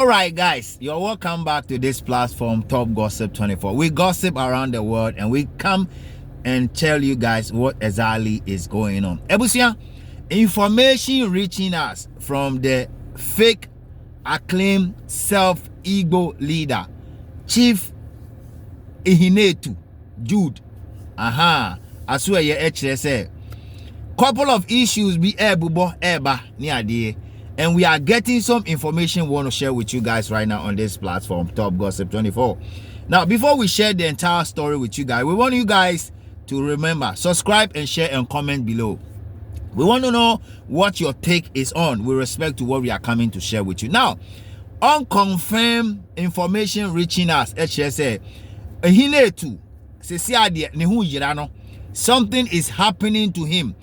Alright guys, you're welcome back to this platform, Top Gossip 24. We gossip around the world and we come and tell you guys what exactly is going on. Ebusia, information reaching us from the fake acclaimed self-ego leader, Chief Ihinetu Jude. Aswe ye HSA. Couple of issues be ebubo eba ni adie. And we are getting some information we want to share with you guys right now on this platform, Top Gossip 24. Now, before we share the entire story with you guys, we want you guys to remember, subscribe and share and comment below. We want to know what your take is on with respect to what we are coming to share with you. Now, unconfirmed information reaching us, HSA, something is happening to him.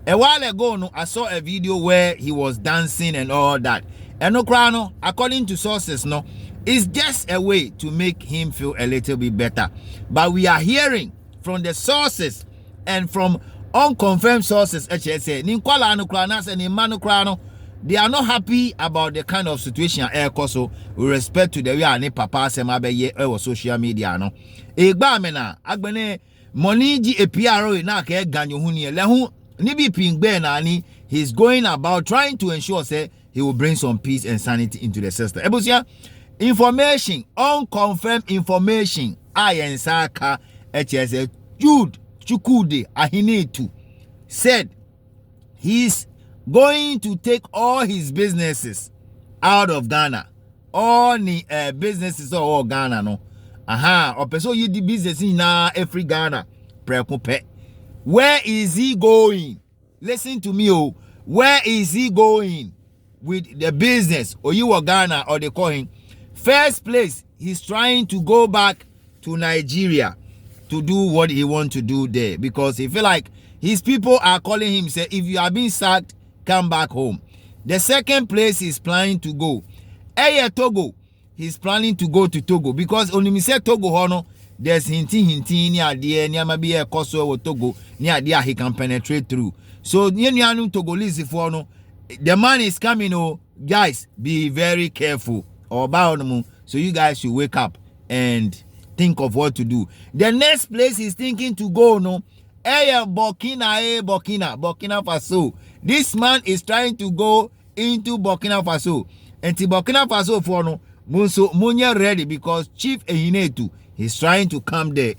A while ago, no, I saw a video where he was dancing and all that. And no, according to sources, no, it's just a way to make him feel a little bit better. But we are hearing from the sources and from unconfirmed sources, they are not happy about the kind of situation with respect to the way any papa or social media. No, money he's going about trying to ensure say he will bring some peace and sanity into the system. Ebusia, information, unconfirmed information, Saka HSA Jude Chukude Ahinetu said he's going to take all his businesses out of Ghana. All the businesses of all Ghana, no. Opeso you the business in every Ghana. Where is he going? Listen to me, oh. Where is he going with the business? Or you are Ghana, or they call him. First place, he's trying to go back to Nigeria to do what he wants to do there, because he feel like his people are calling him, say, if you are being sacked, come back home. The second place he's planning to go, Togo. He's planning to go to Togo, because when he said Togo, hono, there's hinting near the near maybe a Kosovo or Togo near there he can penetrate through. So Togolese for no, the man is coming. Oh, guys, be very careful about them. So you guys should wake up and think of what to do. The next place he's thinking to go, no, Burkina Faso. This man is trying to go into Burkina Faso. And to Burkina Faso for no, Munso Munya ready, because Chief Ehinetu he's trying to come there.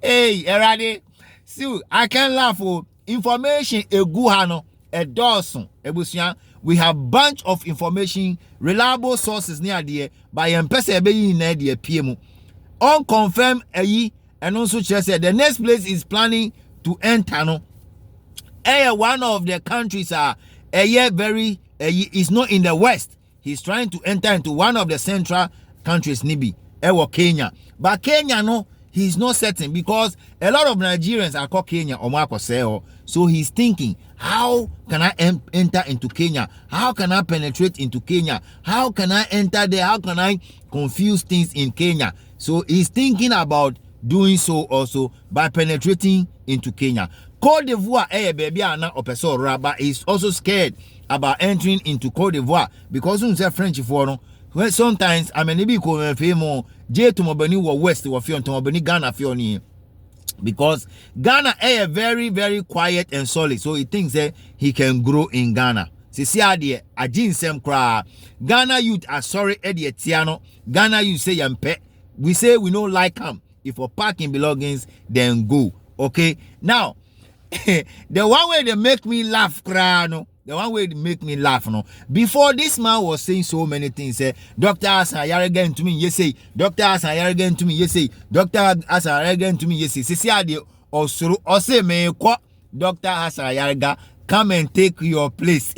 Hey, Erade. So I can laugh for information eguhano a dozen. Ebusian, we have bunch of information, reliable sources near there by empesa be near the PMO. Unconfirmed and also just said the next place is planning to enter. No, one of the countries are very is not in the west. He's trying to enter into one of the central countries, Nibi. Kenya, but Kenya no, he's not certain, because a lot of Nigerians are called Kenya or Marcoseo. So he's thinking, how can I enter into Kenya? How can I penetrate into Kenya? How can I enter there? How can I confuse things in Kenya? So he's thinking about doing so also by penetrating into Kenya. Cote d'Ivoire, baby, opeso raba is also scared about entering into Cote d'Ivoire, because we say French for no. Well, sometimes I mean maybe come more J to Mobani or West or Fion to Mobani Ghana Fioni, because Ghana is very, very quiet and solid, so he thinks that he can grow in Ghana. See idea a jinsem kra Ghana youth are sorry Eddie Tiano. Ghana you say yampe. We say we don't like him. If for parking belongings, then go. Okay. Now the one way they make me laugh, no. The one way to make me laugh, no. Before this man was saying so many things, Doctor Asa again to me, yes say, Doctor Asa again to me, yes say, Doctor Asa again to me, yes say, Sisi or say me kwa Doctor Asa Yarga, come and take your place.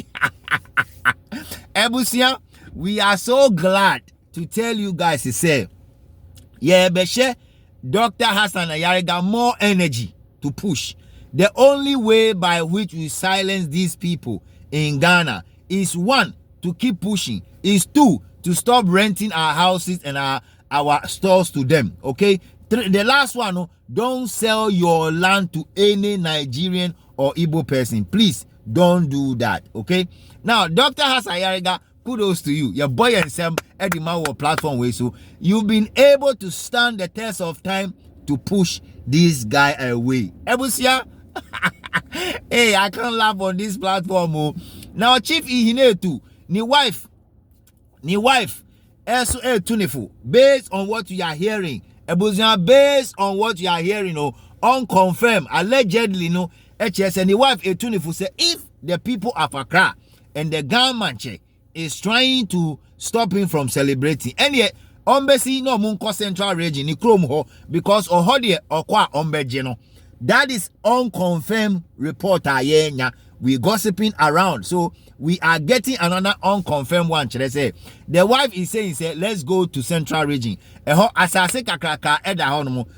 Ebusia, we are so glad to tell you guys to say, yeah, Beshe, Dr. Hassan Ayariga more energy to push. The only way by which we silence these people in Ghana is, one, to keep pushing, is two, to stop renting our houses and our stores to them. Okay, the last one, don't sell your land to any Nigerian or Igbo person. Please don't do that. Okay, now Dr. Hassan Ayariga, kudos to you. Your boy and Sam Edimawo platform way. So you've been able to stand the test of time to push this guy away. Ebusia, hey, I can't laugh on this platform. Oh. Now Chief Ihinetu, ni wife, also a tuneful. Based on what you are hearing, Ebusia, based on what you are hearing, oh, unconfirmed, allegedly, no, HS and the wife a tuneful say if the people of Accra and the government is trying to stop him from celebrating, and yet Ombesi no Munko Central Region ni Chrome ho because Ohode Okwa Ombejeno. That is unconfirmed report. We gossiping around, so we are getting another unconfirmed one. Say the wife is saying, say, let's go to Central Region.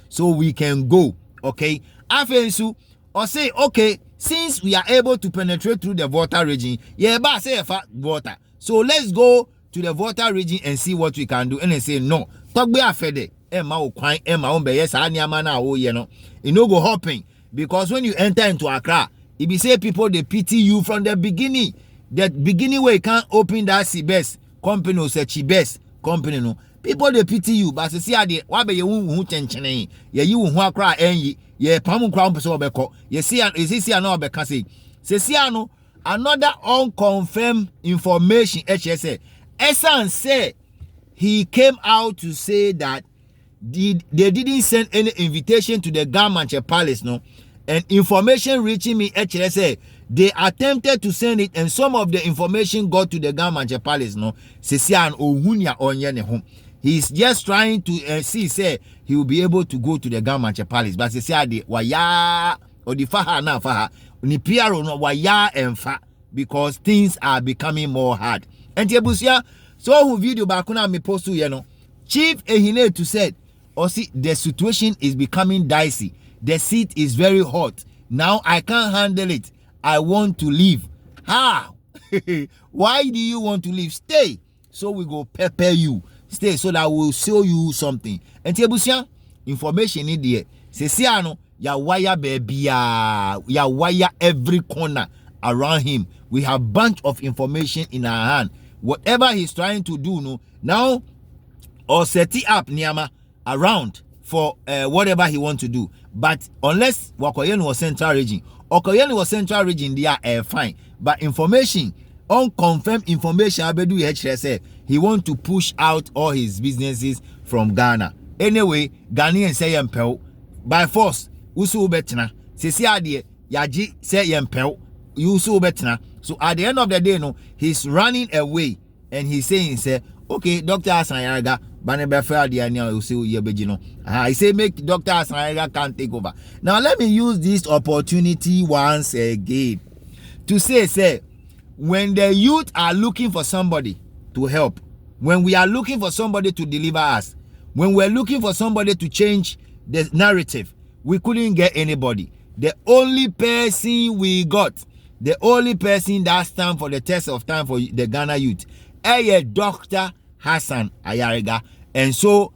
So we can go. Okay. Afensu or say, okay, since we are able to penetrate through the water region, yeah, but say water. So let's go to the water region and see what we can do. And they say no. Talk be afede. Emma o kwine, Emma on be yes, anyamana o you know. You know go hopping because when you enter into Accra, if you say people they pity you from the beginning, that beginning where you can't open that Cbest company or say Chibest company no. People they pity you, but see ade wa be you hu chenchene. Ye you hu Accra enyi. Ye pamu kwa mpeso obeko. Ye see no obeka say. See ano another unconfirmed information HSA. Esan say he came out to say that they didn't send any invitation to the Gamanche Palace, no, and information reaching me HSA. They attempted to send it, and some of the information got to the Gamanche Palace, no. Sesian Ohunya Onyene home. He's just trying to see, say he will be able to go to the Gamanche Palace, but he said the waya or the faha na faha ni piaro no waya enfa because things are becoming more hard. And Jebusia, so who video bakuna me post to you know. Chief Ehinetu said, "Oh, see, the situation is becoming dicey. The seat is very hot. Now I can't handle it. I want to leave." How? Why do you want to leave? Stay. So we go prepare you. Stay so that we'll show you something. And Tebusia, information in there. Sesiano, ya wire baby, ya wire every corner around him. We have bunch of information in our hand. Whatever he's trying to do, no, now or set it up Niama around for whatever he want to do. But unless Wakoyen was Central Region, Okoyen was Central Region, they are fine. But information, unconfirmed information, Abedu HSA, he want to push out all his businesses from Ghana. Anyway, Ghanaian say yempel by force. Usu betna. Sisi adie yaji say yempel. Usu betna. So at the end of the day, no, he's running away and he's saying, say, okay, Dr. Hassan Ayariga, I say make Dr. Hassan Ayariga can't take over. Now let me use this opportunity once again to say, when the youth are looking for somebody to help, when we are looking for somebody to deliver us, when we're looking for somebody to change the narrative, we couldn't get anybody. The only person we got, the only person that stands for the test of time for the Ghana youth, Dr. Hassan Ayariga. And so,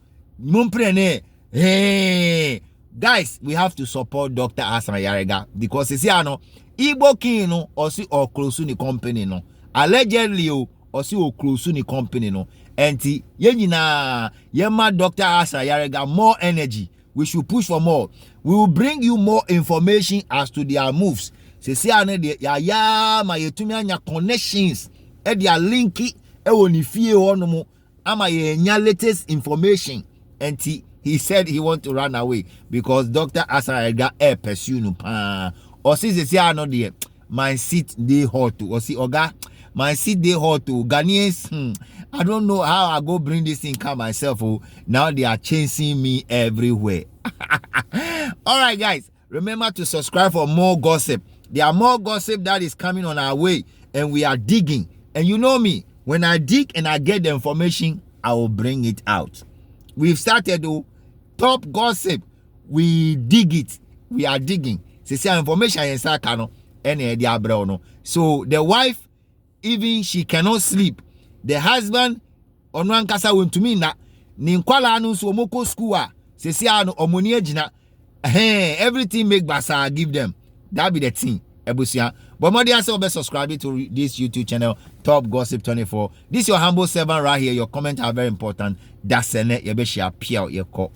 hey, guys, we have to support Dr. Hassan Ayariga because it's here, no, Igbo King, no, or see or close to the company, no, allegedly, or see or close to the company, no, and yema Dr. Hassan Ayariga more energy. We should push for more. We will bring you more information as to their moves. Se ane de ya ma yetumi anya connections e dia linki e woni fie hono mo ama ye nya latest information. And he said he want to run away because Dr. Hassan Ayariga pursue no pa. O se ano de my seat dey hot to. O si oga my seat dey hot to. Ghanaians, I don't know how I go bring this thing come myself. Oh, now they are chasing me everywhere. All right, guys, remember to subscribe for more gossip. There are more gossip that is coming on our way, and we are digging. And you know me, when I dig and I get the information, I will bring it out. We've started top gossip. We dig it. We are digging. See information in Sakano and so the wife, even she cannot sleep. The husband, Onwan Kasa went to me na Ninkwala anu so moko school. See ano omoni ejina. Everything make basa give them. That be the thing, Ebusia. But more than so, be subscribe to this YouTube channel, Top Gossip 24. This is your humble servant right here. Your comments are very important. That's it. You be share, peer, your call.